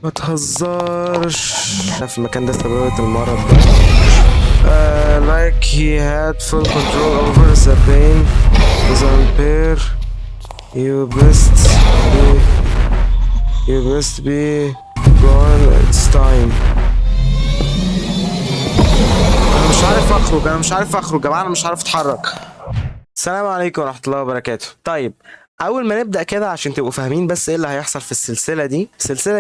ما تهزرش. انا في المكان ده سببت المرض ده. Like he had full control over the pain was unfair. You best be gone. It's time. انا مش عارف اخرج، يا جماعه، انا مش عارف اتحرك. السلام عليكم ورحمه الله وبركاته. طيب، اول ما نبدا كده عشان تبقوا فاهمين بس ايه اللي هيحصل في السلسله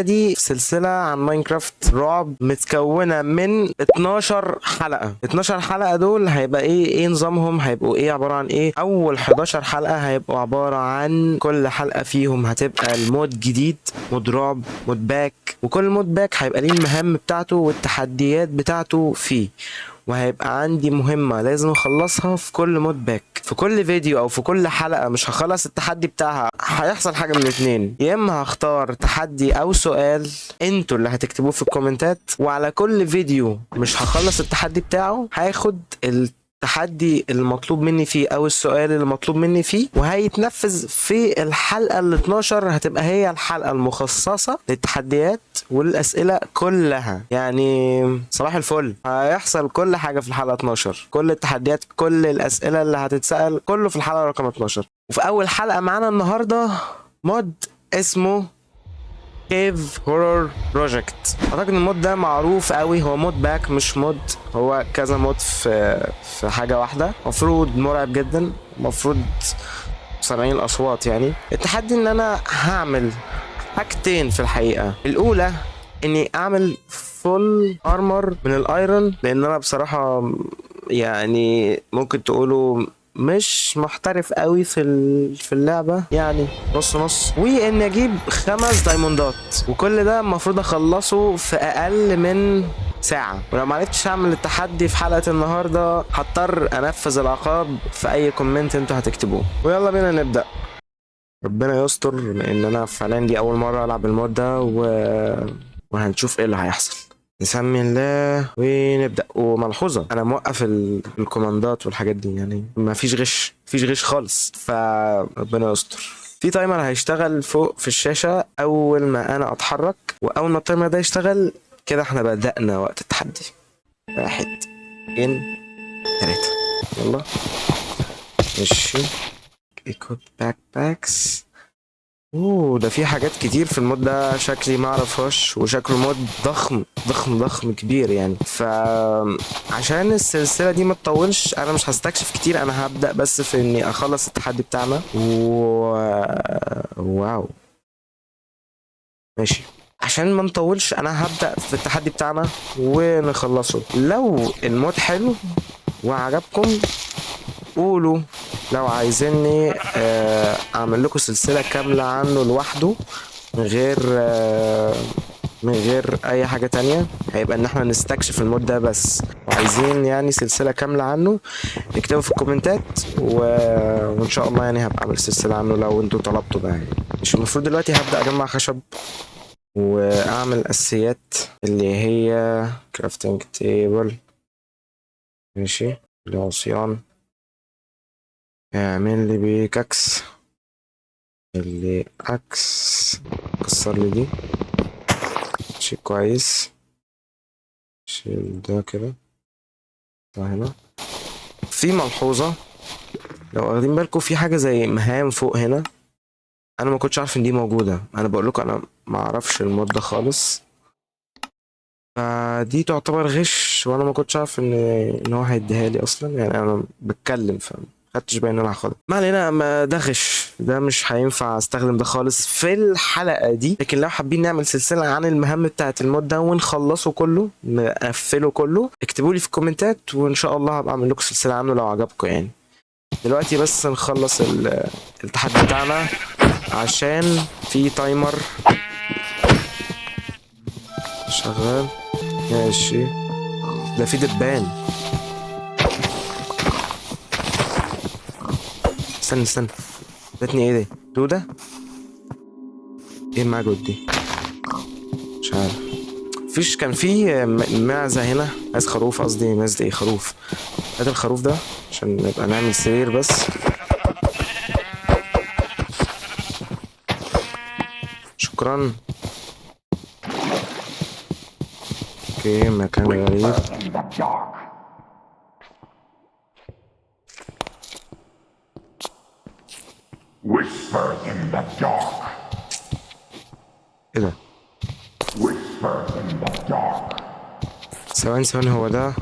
دي. سلسله عن ماينكرافت رعب متكونه من 12 حلقه. 12 حلقه دول هيبقى ايه نظامهم، هيبقوا ايه عباره عن ايه. اول 11 حلقه هيبقوا عباره عن كل حلقه فيهم هتبقى المود جديد، مود رعب، مود باك، وكل مود باك هيبقى ليه المهام بتاعته والتحديات بتاعته فيه. وهيبقى عندي مهمة لازم اخلصها في كل مود باك. في كل فيديو او في كل حلقة مش هخلص التحدي بتاعها، هيحصل حاجة من اتنين: يا اما هختار تحدي او سؤال انتوا اللي هتكتبوه في الكومنتات، وعلى كل فيديو مش هخلص التحدي بتاعه هاخد التحدي المطلوب مني فيه او السؤال اللي مطلوب مني فيه، وهيتنفذ في الحلقة ال 12. هتبقى هي الحلقة المخصصة للتحديات والاسئلة كلها. يعني صباح الفل، هيحصل كل حاجة في الحلقة 12، كل التحديات، كل الاسئلة اللي هتتسأل، كله في الحلقة رقم 12. وفي اول حلقة معانا النهاردة مود اسمه كيف هورور بروجكت. اعتقد المود ده معروف قوي، هو مود باك مش مود، هو كذا مود في حاجه واحده. مفروض مرعب جدا، مفروض سامعين الاصوات. يعني التحدي ان انا هعمل حاجتين في الحقيقه. الاولى اني اعمل فول ارمر من الايرون، لان انا بصراحه يعني ممكن تقولوا مش محترف قوي في اللعبة، يعني نص نص. واني اجيب 5 دايموندات، وكل ده المفروض اخلصه في اقل من ساعة. ولو معرفتش اعمل التحدي في حلقة النهاردة هضطر انفذ العقاب في اي كومنت انتوا هتكتبوه. ويلا بينا نبدأ. ربنا يستر، لان انا فعلا دي اول مرة العب المود ده وهنشوف ايه اللي هيحصل. نسمي الله ونبدأ. وملحوظة، أنا موقف الكوماندات والحاجات دي، يعني ما فيش غش خالص، فربنا يستر. في تايمر هيشتغل فوق في الشاشة أول ما أنا أتحرك، وأول ما التايمر ده يشتغل كده احنا بدأنا وقت التحدي. 1 2 3 يلا. ماشي. ايكوب باك باكس. ده في حاجات كتير في المود ده شكلي ما اعرفهاش، وشكله مود ضخم ضخم ضخم كبير يعني. عشان السلسله دي ما تطولش انا مش هستكشف كتير، انا هبدا بس في اني اخلص التحدي بتاعنا. واو ماشي. عشان ما نطولش انا هبدا في التحدي بتاعنا ونخلصه. لو المود حلو وعجبكم قولوا، لو عايزيني اعمل لكم سلسلة كاملة عنه لوحده من غير اي حاجة تانية، هيبقى ان احنا نستكشف المود ده بس. وعايزين يعني سلسلة كاملة عنه اكتبوا في الكومنتات وان شاء الله يعني هبقى اعمل سلسلة عنه لو انتوا طلبتوا بقى. يعني مش المفروض دلوقتي هبدأ اجمع خشب واعمل اساسيات اللي هي كرافتنج تيبل. ماشي. العصيان، اعمل لي بيكاكس اللي عكس، كسر لي دي. شيء كويس. شيل ده كده. ده هنا. في ملحوظة، لو واخدين بالكم في حاجة زي مهام فوق هنا، انا ما كنتش عارف ان دي موجودة. انا بقول لكم انا ما اعرفش المود ده خالص، فدي تعتبر غش، وانا ما كنتش عارف ان هو هيديها لي اصلا. يعني انا بتكلم خدتش بالي ان انا هاخدها. ما علينا، ما ده غش، ده مش هينفع استخدم ده خالص في الحلقه دي. لكن لو حابين نعمل سلسله عن المهام بتاعه المود ده ونخلصه كله، نقفله كله، اكتبوا لي في الكومنتات وان شاء الله هبقى اعمل لكم سلسله عنه لو عجبكم. يعني دلوقتي بس نخلص التحدي بتاعنا عشان في تايمر شغال. ماشي. ده في دبان. استنى ادتني ايه ده؟ دودة؟ ايه المعجود دي؟ مش عارف. كان في معزة هنا، عايز خروف، قصدي معزة ايه، خروف. هات الخروف ده عشان نبقى نعمل سرير بس. شكرا. اوكي مكان غريب. Whispers in the dark. ايه ده؟ Whispers in the dark. ثواني هو ده؟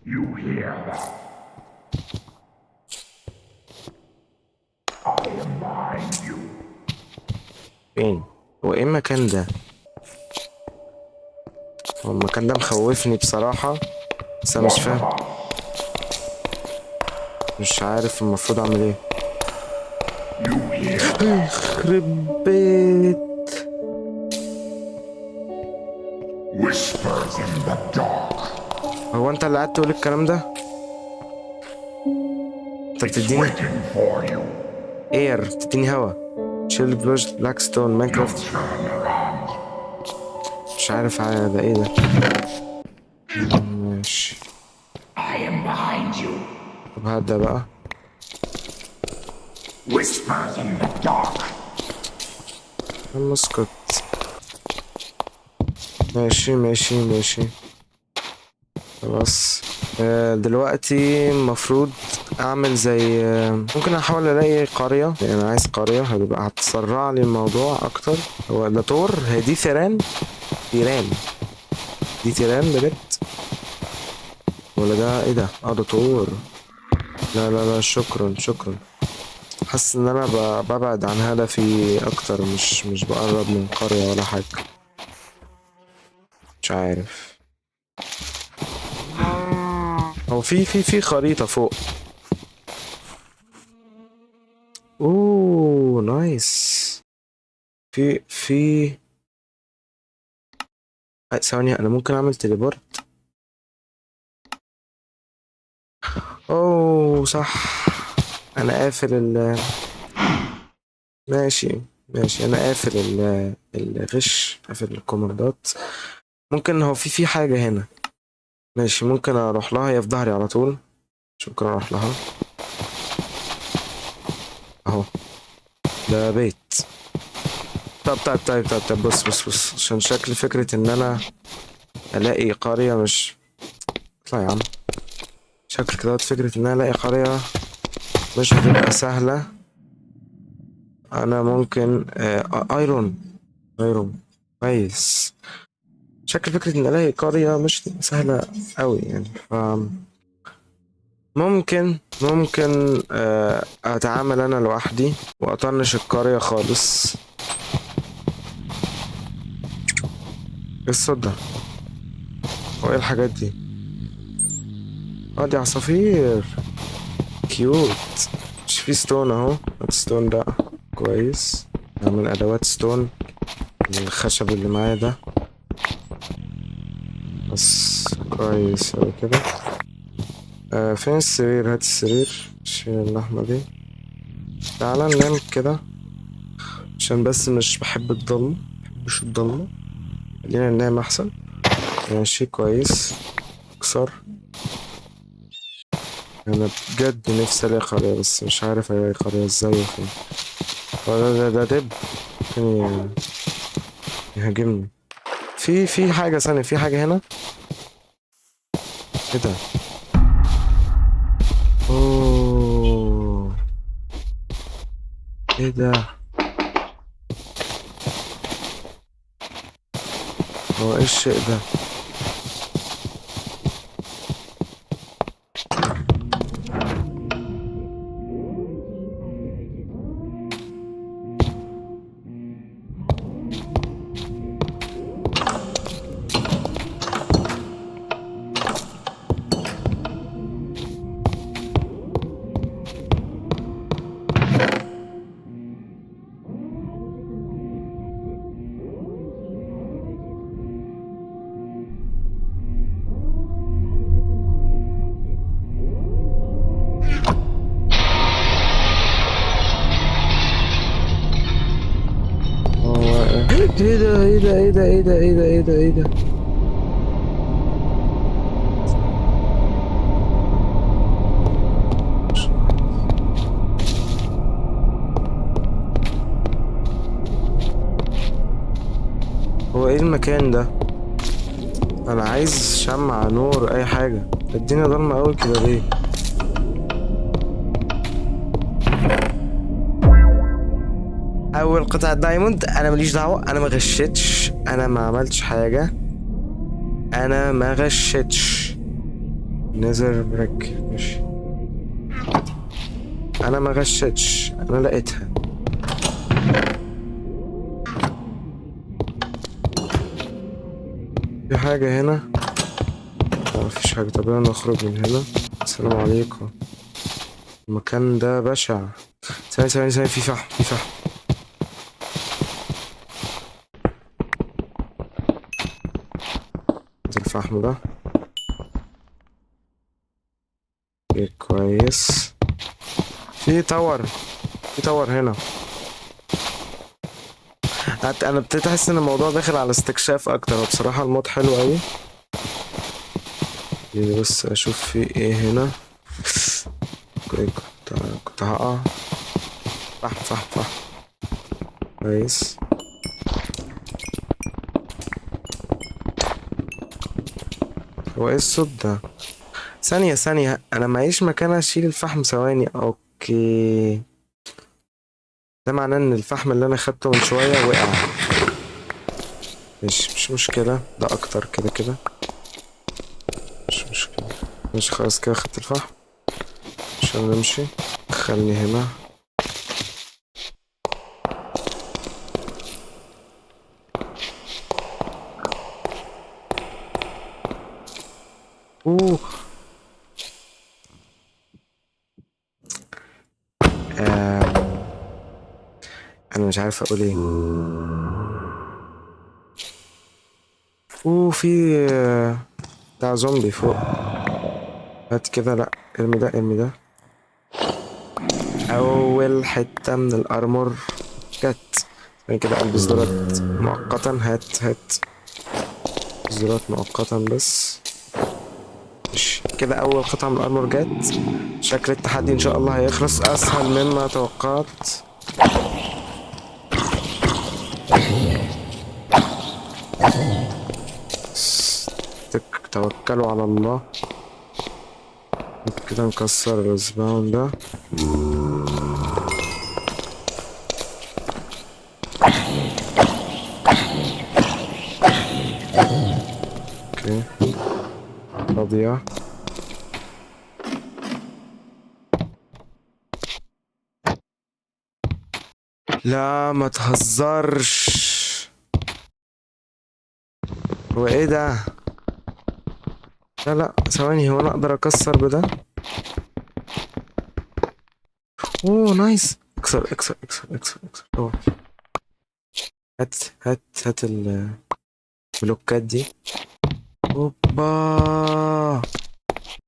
You hear that? I am behind you. فين؟ هو ايه المكان ده؟ هو المكان ده مخوفني بصراحة، بس انا مش فاهم، مش عارف المفروض اعمل ايه. You hear يخرب بيت. whispers in the dark. هو انت اللي قعدت تقول الكلام ده؟ انت بتديني Waiting for you. اير، بتديني هوا. شيل بلوج بلاك ستون ماينكرافت. Turn around. مش عارف ده ايه ده. ماشي. I am behind you. طب هبدأ بقى. Whispers in the dark. اما اسكت. ماشي خلاص. دلوقتي المفروض اعمل زي ممكن احاول الاقي قرية، يعني انا عايز قرية هتبقى هتسرع لي الموضوع اكتر. هو ده طور؟ هي دي تيران دي تيران بجد ولا ده ايه ده؟ ده طور. لا شكرا. حاسس ان انا ببعد عن هدفي اكتر، مش بقرب من قرية ولا حاجة. مش عارف. هو في خريطة فوق. اوه نايس. في ثواني، انا ممكن اعمل تليبورت. اوه صح، انا قافل ماشي انا قافل الغش، قافل الكوماندات. ممكن هو في حاجة هنا. ماشي ممكن اروح لها، هي في ظهري على طول. شكرا، اروح لها اهو. ده بيت. طب بص عشان شكل فكرة ان انا الاقي قرية مش. اطلع يا عم. شكل كده فكرة ان انا الاقي قرية مش هتبقى سهلة. انا ممكن ايرون كويس. شكل فكرة ان الاقي قرية مش هتبقى سهلة اوي يعني. ممكن اتعامل انا لوحدي واطنش القرية خالص. ايه الصوت ده؟ هو ايه الحاجات دي؟ دي عصافير كيوت. مش في ستون اهو؟ ستون ده كويس، نعمل ادوات ستون. الخشب اللي معايا ده بس كويس اوي كده. فين السرير؟ هات السرير، شيل اللحمة دي. تعالى ننام كده عشان بس مش بحب الضلمة، مبحبش الضلمة. خلينا ننام احسن. ماشي كويس. اكسر. انا بجد نفسي الاقي قرية، بس مش عارف الاقي قرية ازاي وفين. ده دب ممكن يهاجمني. في حاجة ثانية، في حاجة هنا. ايه ده؟ اوه ايه ده؟ هو ايه الشيء ده؟ هو ايه ده؟ هو ايه المكان ده؟ انا عايز شمعة، نور، اي حاجة. الدنيا ضلمة اوي كده ليه؟ اول قطعة دايموند. انا ماليش دعوة، انا ما غشيتش، انا ما عملتش حاجة، انا ما غشيتش. نزر بريك، ماشي. انا ما غشيتش، انا لقيتها. في حاجة هنا؟ لا مفيش حاجة. طب يلا نخرج من هنا. السلام عليكم. المكان ده بشع. ثانية ثانية ثانية، في فحم، في فحم. ده الفحم ده. اوكي، كويس. في تاور، في تاور هنا. انا ابتديت احس ان الموضوع داخل على استكشاف اكتر، وبصراحة المود حلو قوي. بس اشوف في ايه هنا. اوكي، كنت هقع. فحم فحم فحم. كويس. هو ايه الصوت ده؟ ثانية ثانية، انا معيش مكان اشيل الفحم. ثواني، اوكي. ده معناه ان الفحم اللي انا خدته من شوية وقع. مش مشكلة، ده اكتر كده كده. مش مشكلة. ماشي خلاص كده، خدت الفحم عشان نمشي. خلني هنا. اوه. آم. انا مش عارف اقول ايه. اوه، في بتاع زومبي فوق. هات كده، لا ارمي ده، ارمي ده. اول حتة من الارمور جت. يعني كده البس دولت مؤقتا. هات هات زرات مؤقتا بس. ماشي كده، اول قطعة من الارمور جت. شكل التحدي ان شاء الله هيخلص اسهل مما توقعت. توكلوا على الله. كده نكسر السباون ده. اوكي، فاضية. لا ما تهزرش. هو ايه ده؟ لا لا ثواني، هو انا اقدر اكسر بده؟ اوه نايس. اكسر اكسر اكسر اكسر اكسر. أوه. هات هات هات البلوكات دي. اوبا.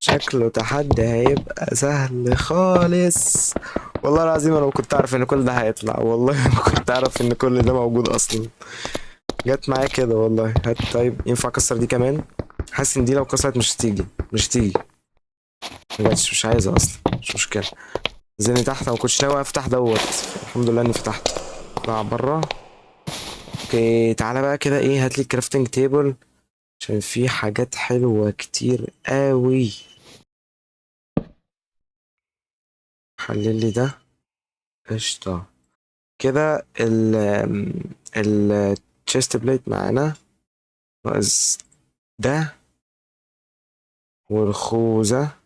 شكله تحدي هيبقى سهل خالص. والله العظيم انا ما كنت اعرف ان كل ده هيطلع، والله ما كنت اعرف ان كل ده موجود اصلا. جت معايا كده والله. هات. طيب ينفع اكسر دي كمان؟ حاسس ان دي لو كسرت مش هتيجي، مش هتيجي. ما جاتش، مش عايزها اصلا، مش مشكله. زيني تحت، ما كنتش ناوي افتح دوت. الحمد لله اني فتحت. اطلع بره. اوكي تعالى بقى كده، ايه، هات لي كرافتنج تيبل عشان في حاجات حلوه كتير قوي. حلل لي ده. قشطه. كده ال chest plate معانا. ناقص ده والخوذة.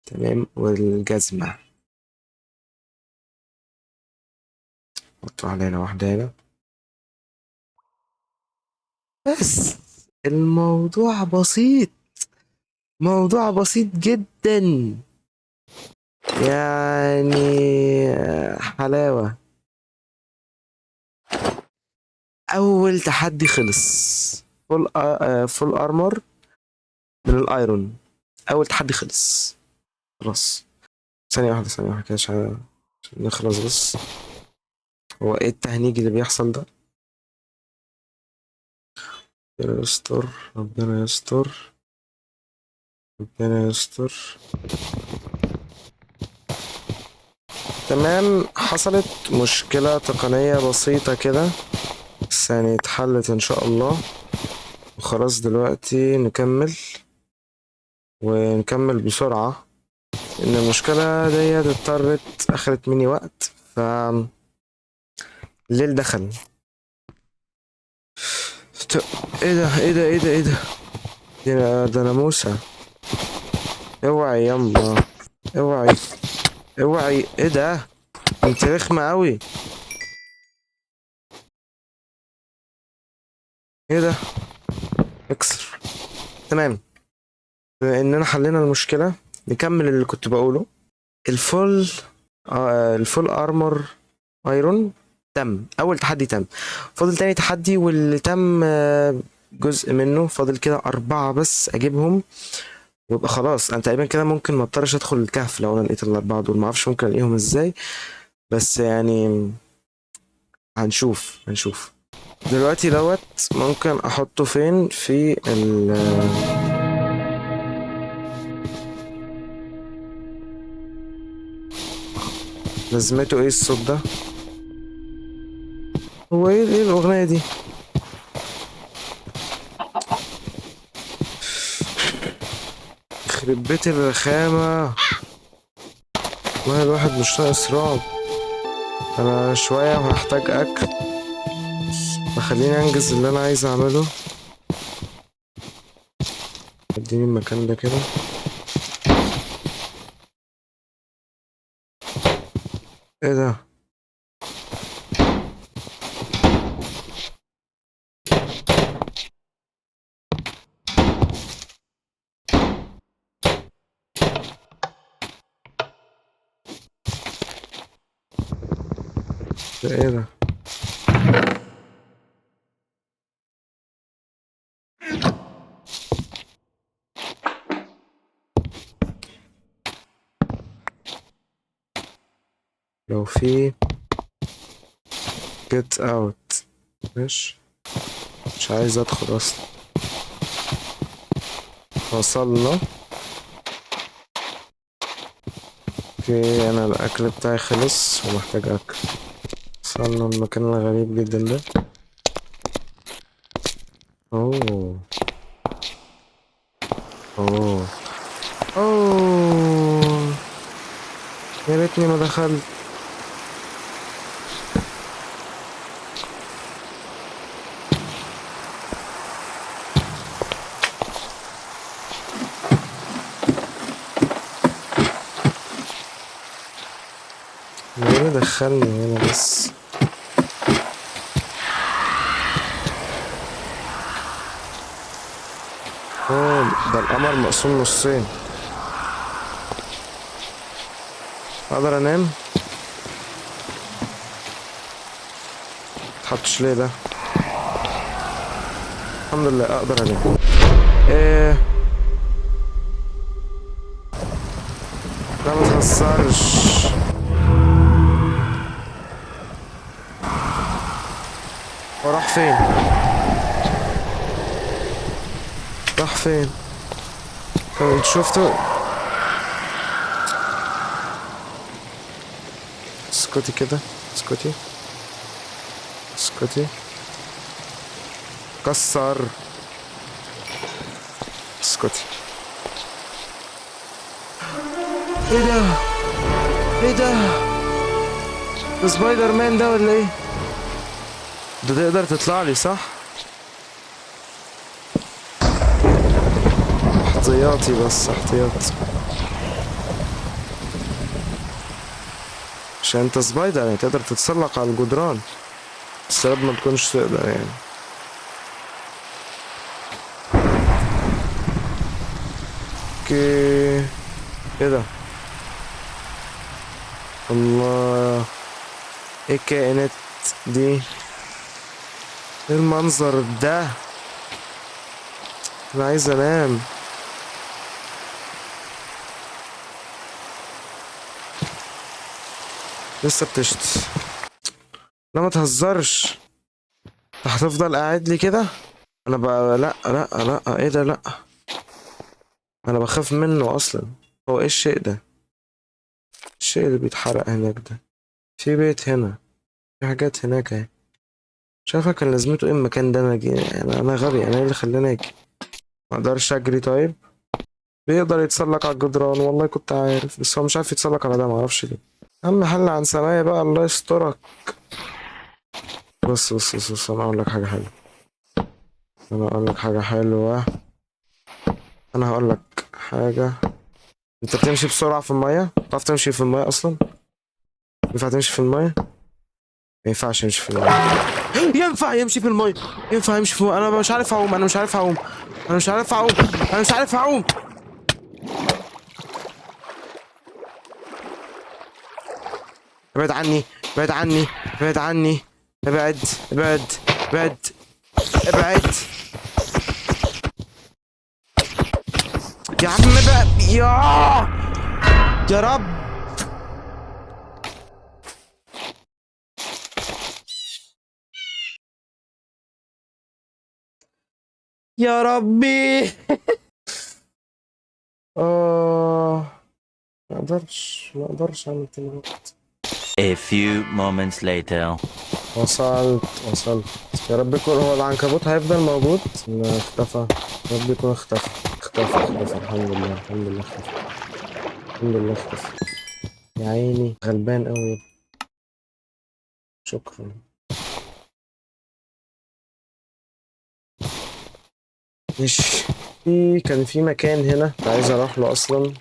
تمام، والجزمة. حط علينا واحدة هنا بس. الموضوع بسيط، موضوع بسيط جدا يعني. حلاوة. أول تحدي خلص. فول أرمور من الأيرون. أول تحدي خلص خلاص. ثانية واحدة، ثانية واحدة كده عشان نخلص بس. هو ايه التهنيج اللي بيحصل ده؟ ربنا يستر، ربنا يستر، ربنا يستر. تمام، حصلت مشكلة تقنية بسيطة كده. بس يعني اتحلت ان شاء الله. وخلاص دلوقتي نكمل ونكمل بسرعة، ان المشكلة دي اخدت مني وقت. ف الليل دخل. ايه ده ايه ده ايه ده ايه ده؟ ده ناموسة. اوعي يما، اوعي اوعي. ايه ده؟ انت رخمة اوي. ايه ده؟ اكسر. تمام. بما اننا حلينا المشكلة، نكمل اللي كنت بقوله. الفول الفول ارمور ايرون تم. اول تحدي تم. فاضل تاني تحدي، واللي تم جزء منه. فاضل كده 4 بس اجيبهم ويبقى خلاص. انا تقريبا كده ممكن ما اضطرش ادخل الكهف لو انا لقيت ال4 دول. معرفش ممكن الاقيهم ازاي، بس يعني هنشوف دلوقتي. ممكن احطه فين في ال لازمته ايه الصوت ده؟ هو ايه الاغنية دي؟ يخرب بيت الرخامة. والله الواحد مش ناقص رعب. انا شوية وهحتاج اكل، فخليني انجز اللي انا عايز اعمله. اديني المكان ده كده. ايه ده؟ ده ايه ده؟ لو في جيت اوت. مش عايز ادخل اصلا. وصلنا. اوكي، انا الاكل بتاعي خلص ومحتاج اكل. وصلنا المكان الغريب جدا ده. اوه اوه اوه، يا ريتني ما دخلت. ليه دخلني هنا بس؟ اوه، ده القمر مقسوم نصين. اقدر انام؟ متحطش ليه ده؟ الحمد لله اقدر انام. ايه؟ لا ما تهزرش. هو راح فين؟ راح فين؟ طب انت شفته؟ اسكتي كده، اسكتي اسكتي. كسر. اسكتي. ايه ده؟ ايه ده؟ ده سبايدر مان ده ولا ايه؟ ده تقدر تطلع لي صح؟ احتياطي بس احتياط، عشان انت سبايدر يعني تقدر تتسلق على الجدران. بس يا رب ما تكونش تقدر يعني. اوكي. ايه ده؟ الله، ايه الكائنات دي؟ ايه المنظر ده؟ انا عايز انام. لسه بتشتي؟ لا ما تهزرش. انت هتفضل قاعد لي كده؟ انا بقى لا لا لا، ايه ده؟ لا انا بخاف منه اصلا. هو ايه الشيء ده؟ الشيء اللي بيتحرق هناك ده؟ في بيت هنا، في حاجات هناك اهي. شايفه كان لازمته ايه المكان ده؟ انا غبي، انا ايه اللي خلاني اجي؟ ما اقدرش اجري؟ طيب بيقدر يتسلق على الجدران، والله كنت عارف، بس هو مش عارف يتسلق على ده، معرفش ليه. اهم حل عن سماية بقى، الله يسترك. بص بص بص, بص. انا اقول لك حاجه حلوه، انا اقول لك حاجه حلوه انا هقول لك حاجه. انت بتمشي بسرعه في الميه؟ بتعرف تمشي في الميه اصلا؟ ينفع تمشي في الميه؟ ما ينفعش يمشي في الميه. ينفع يمشي في الميه، ينفع يمشي في الميه. انا مش عارف اعوم، انا مش عارف اعوم، انا مش عارف اعوم، انا مش عارف اعوم. ابعد عني، ابعد عني، ابعد عني، ابعد، ابعد، ابعد، ابعد. يا عم ابعد، يا رب. يا ربي. ما اقدرش اعمل كده. A few moments later. وصلت. يا رب يكون هو العنكبوت هيفضل موجود. لا، اختفى. يا رب يكون اختفى. الحمد لله، الحمد لله اختفى، الحمد لله اختفى. يا عيني غلبان قوي. شكرا. مش كان في مكان هنا كنت عايز اروح له اصلا،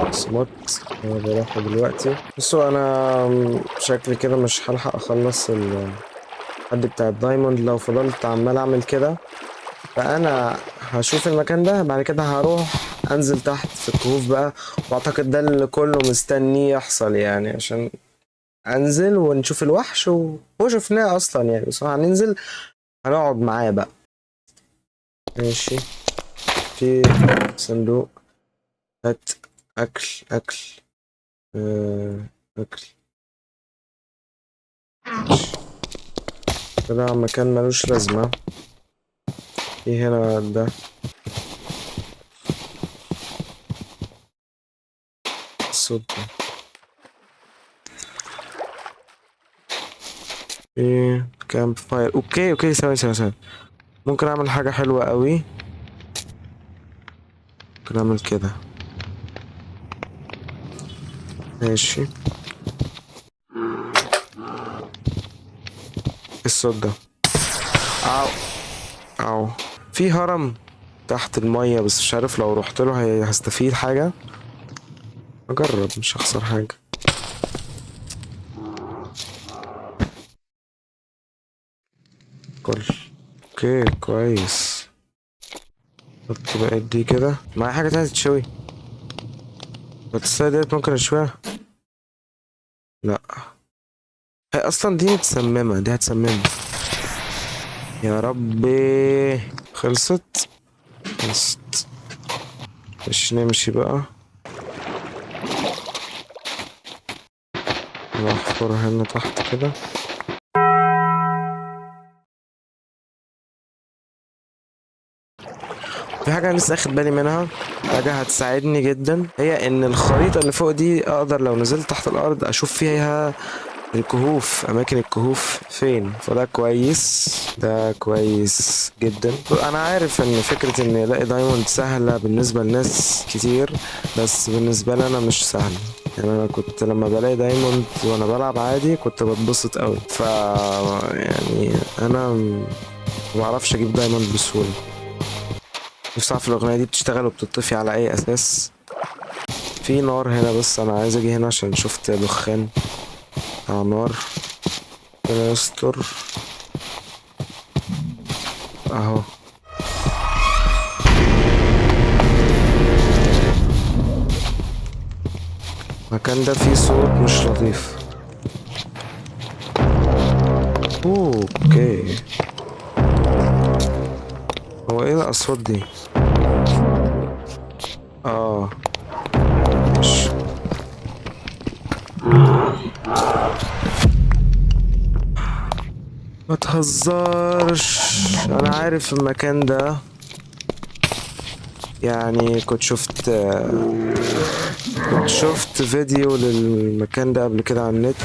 بس مت. انا بروح له دلوقتي. بصوا انا شكلي كده مش هلحق اخلص الحد بتاع الدايموند لو فضلت عمال اعمل كده. فانا هشوف المكان ده، بعد كده هروح انزل تحت في الكهوف بقى، واعتقد ده اللي كله مستنيه يحصل يعني، عشان انزل ونشوف الوحش هو شفناه اصلا يعني، بس هننزل هنقعد معاه بقى. ماشي. في صندوق. هات اكل. اكل. كده مكان ملوش لازمة. في هنا ده الصوت ده. في كامب فاير. اوكي ثواني. ممكن اعمل حاجة حلوة قوي. ممكن اعمل كده. ماشي. ايه الصوت ده؟ او او في هرم تحت المية، بس مش عارف لو رحت له هستفيد حاجة. اجرب، مش هخسر حاجة. كل. اوكي كويس. حط بقى دي كده. معايا حاجة تانية تتشوي؟ بس ديت ممكن اشويها؟ لا، هي اصلا دي متسممة، دي هتسمم. يا ربي. خلصت. مش نمشي بقى. نحفر هنا تحت كده. في حاجة أنا لسه اخد بالي منها، حاجة هتساعدني جدا، هي ان الخريطة اللي فوق دي اقدر لو نزلت تحت الارض اشوف فيها الكهوف، اماكن الكهوف فين. فده كويس، ده كويس جدا. انا عارف ان فكرة اني الاقي دايموند سهلة بالنسبة لناس كتير، بس بالنسبة لي انا مش سهل. يعني انا كنت لما بلاقي دايموند وانا بلعب عادي كنت بتبسط قوي. يعني انا ما بعرفش اجيب دايموند بسهولة. نفسي اعرف الاغنية دي بتشتغل وبتطفي على اي اساس. في نار هنا، بس انا عايز اجي هنا عشان شفت دخان بتاع نار. ربنا يستر. اهو. المكان ده فيه صوت مش لطيف. اوكي. هو ايه الاصوات دي؟ اه. مش ما تهزرش. انا عارف المكان ده، يعني كنت شفت فيديو للمكان ده قبل كده على النت.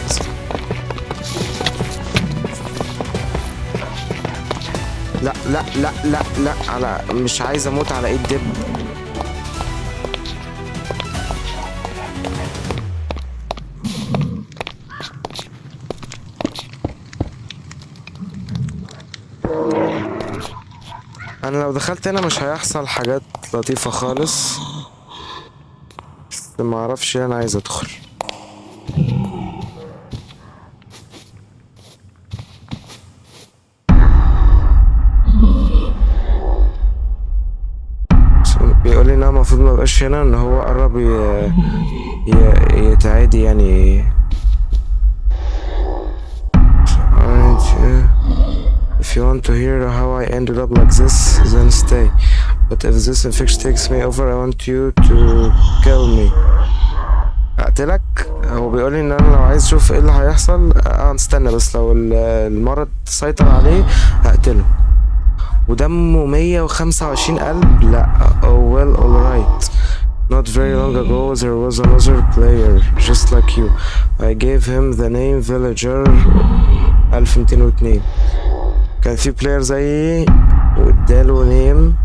لا لا لا لا لا، على مش عايز اموت على ايد دب. انا لو دخلت هنا مش هيحصل حاجات لطيفة خالص، بس ما اعرفش انا عايز ادخل. بيقول لي ان انا المفروض ما ابقاش هنا، ان هو قرب يتعادي يعني. If you want to hear how I ended up like this, then stay. But if this infection takes me over, I want you to kill me. اقتلك؟ هو بيقول لي ان انا لو عايز اشوف ايه اللي هيحصل استنى، بس لو المرض سيطر عليه هقتله. ودمه 125 قلب. لا. Oh well, alright. Not very long ago there was another player just like you. I gave him the name Villager 1202. كان في بلاير زيي واداله نيم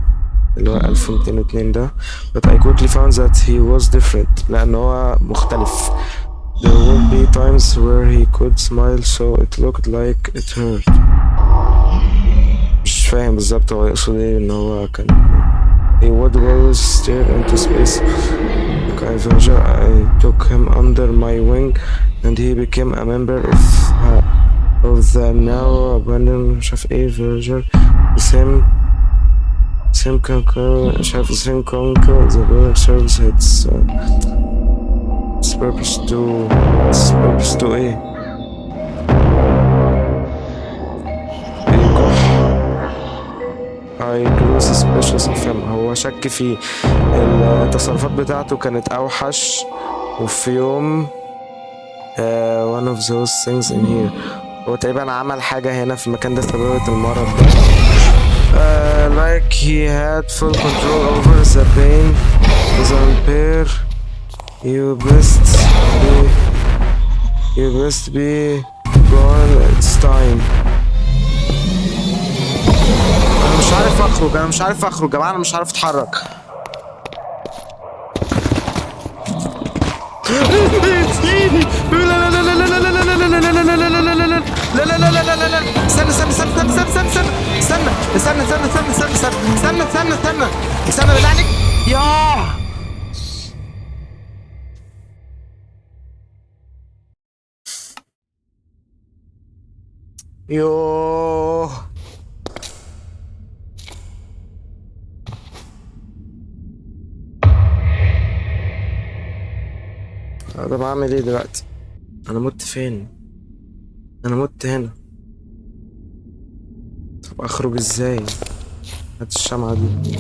اللي هو 1202 ده. But I quickly found that he was different لأن هو مختلف. There would be times where he could smile so it looked like it hurt. مش فاهم بالظبط هو يقصد ايه، ان هو كان he would always stare into space. I took him under my wing and he became a member of the now abandoned مش عارف ايه villager. Same conquer مش عارف same conquer the village serves its purpose to ايه. I grew suspicious of him. هو شك فيه، التصرفات بتاعته كانت أوحش. وفي يوم one of those things in here، هو تقريبا عمل حاجة هنا في المكان ده سببت المرض ده. Like he had full control over the pain. The vampire. You best be gone. It's time. انا مش عارف اخرج، انا مش عارف اخرج يا جماعه، انا مش عارف اتحرك. استنى بالله عليك. يوه. طب اعمل ايه دلوقتي؟ انا مت فين؟ انا مت هنا. طب اخرج ازاي؟ هات الشمعة دي.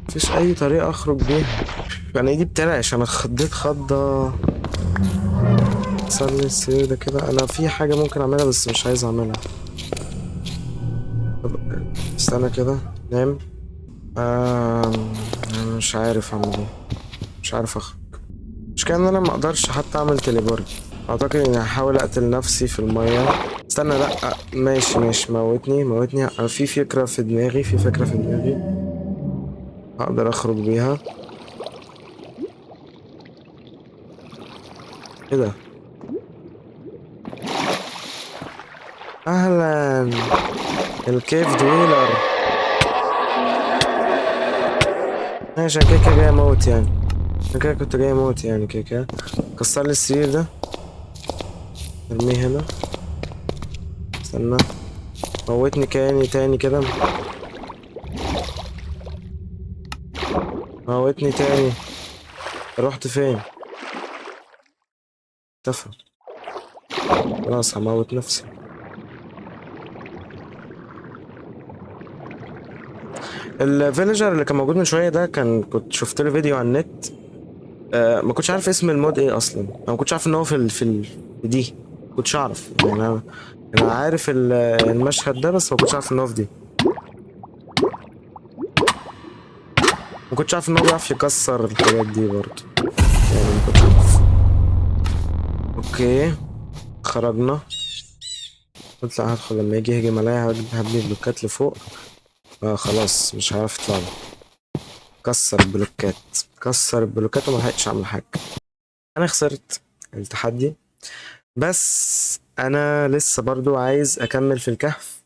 مفيش اي طريقة اخرج بيها. يعني ايدي بترعش، انا اتخضيت خضة. صلي السرير ده كده. انا في حاجة ممكن اعملها بس مش عايز اعملها. طب استنى كده نام. أنا مش عارف اعمل ايه، مش عارف اخرج. مش كان انا ما اقدرش حتى اعمل تليبورت. اعتقد اني هحاول اقتل نفسي في المية. استنى، لا ماشي موتني. أنا في فكرة في دماغي هقدر اخرج بيها. ايه ده؟ اهلا الكيف دويلر. ماشي، انا كده جاي اموت يعني. انا كده كنت جاي اموت يعني. كده كسر لي السرير ده، ارميه هنا. استنى، موتني كاني تاني كده. موتني تاني. رحت فين؟ اختفى. خلاص هموت نفسي. الفيليجر اللي كان موجود من شويه ده كنت شفت له فيديو على النت. ما كنتش عارف اسم المود ايه اصلا. انا ما كنتش عارف ان هو في دي. ما كنتش اعرف يعني. انا عارف المشهد ده، بس ما كنتش عارف ان هو في دي. ما كنتش عارف ان هو بيعرف يكسر الحاجات دي برضه، يعني ما كنتش عارف. اوكي خرجنا. قلت لا هدخل لما يجي يهجم عليا هبني بلوكات لفوق. خلاص مش هعرف يطلع لي. كسر البلوكات، كسر البلوكات وما لحقتش اعمل حاجه. انا خسرت التحدي، بس انا لسه برضو عايز اكمل في الكهف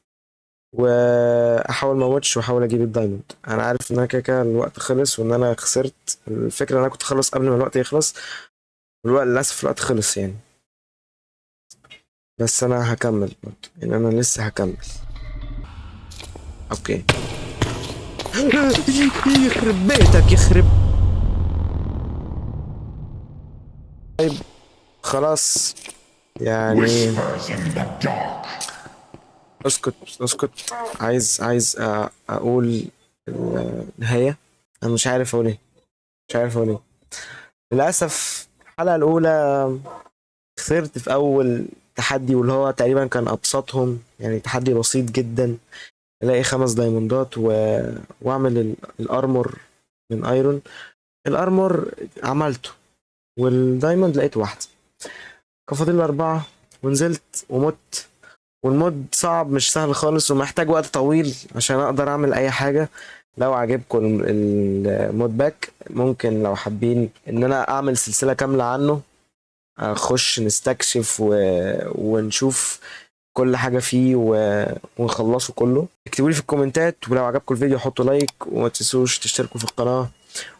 واحاول ما اموتش واحاول اجيب الدايموند. انا عارف ان انا كده كده الوقت خلص وان انا خسرت. الفكره ان انا كنت اخلص قبل ما الوقت يخلص، والوقت للاسف الوقت خلص يعني. بس انا هكمل برضو، يعني انا لسه هكمل. اوكي. يخرب بيتك يخرب. طيب خلاص يعني. Whispers in the dark. اسكت اسكت. عايز اقول النهاية. انا مش عارف اقول ايه، مش عارف اقول ايه. للاسف الحلقة الاولى خسرت في اول تحدي، واللي هو تقريبا كان ابسطهم، يعني تحدي بسيط جدا. الاقي 5 دايموندات واعمل الارمور من ايرون. الارمور عملته، والدايموند لقيت واحدة. كان فاضل لي 4 ونزلت ومت. والمود صعب مش سهل خالص، ومحتاج وقت طويل عشان اقدر اعمل اي حاجة. لو عجبكم المود باك، ممكن لو حابين ان انا اعمل سلسلة كاملة عنه، نخش نستكشف ونشوف كل حاجة فيه ونخلصه كله. اكتبوا لي في الكومنتات، ولو عجبكم الفيديو حطوا لايك، وما تنسوش تشتركوا في القناة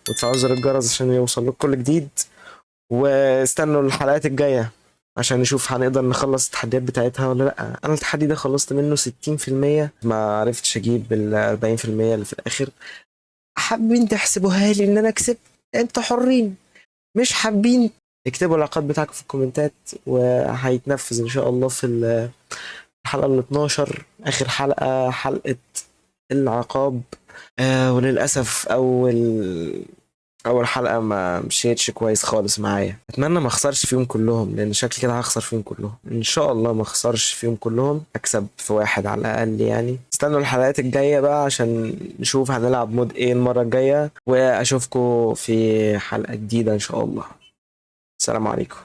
وتفعلوا زر الجرس عشان يوصل لكم كل جديد. واستنوا الحلقات الجاية عشان نشوف هنقدر نخلص التحديات بتاعتها ولا لأ. أنا التحدي ده خلصت منه 60%، ما عرفتش أجيب ال 40% اللي في الآخر. حابين تحسبوها لي إن أنا كسبت، أنتوا حرين. مش حابين اكتبوا العقاب بتاعكم في الكومنتات، وهيتنفذ إن شاء الله في الحلقة ال 12، آخر حلقة، حلقة العقاب. وللأسف اول حلقه ما مشيتش كويس خالص معايا. اتمنى ما اخسرش فيهم كلهم، لان شكلي كده هخسر فيهم كلهم. ان شاء الله ما اخسرش فيهم كلهم، اكسب في واحد على الاقل يعني. استنوا الحلقات الجايه بقى عشان نشوف هنلعب مود ايه المره الجايه، واشوفكم في حلقه جديده ان شاء الله. السلام عليكم.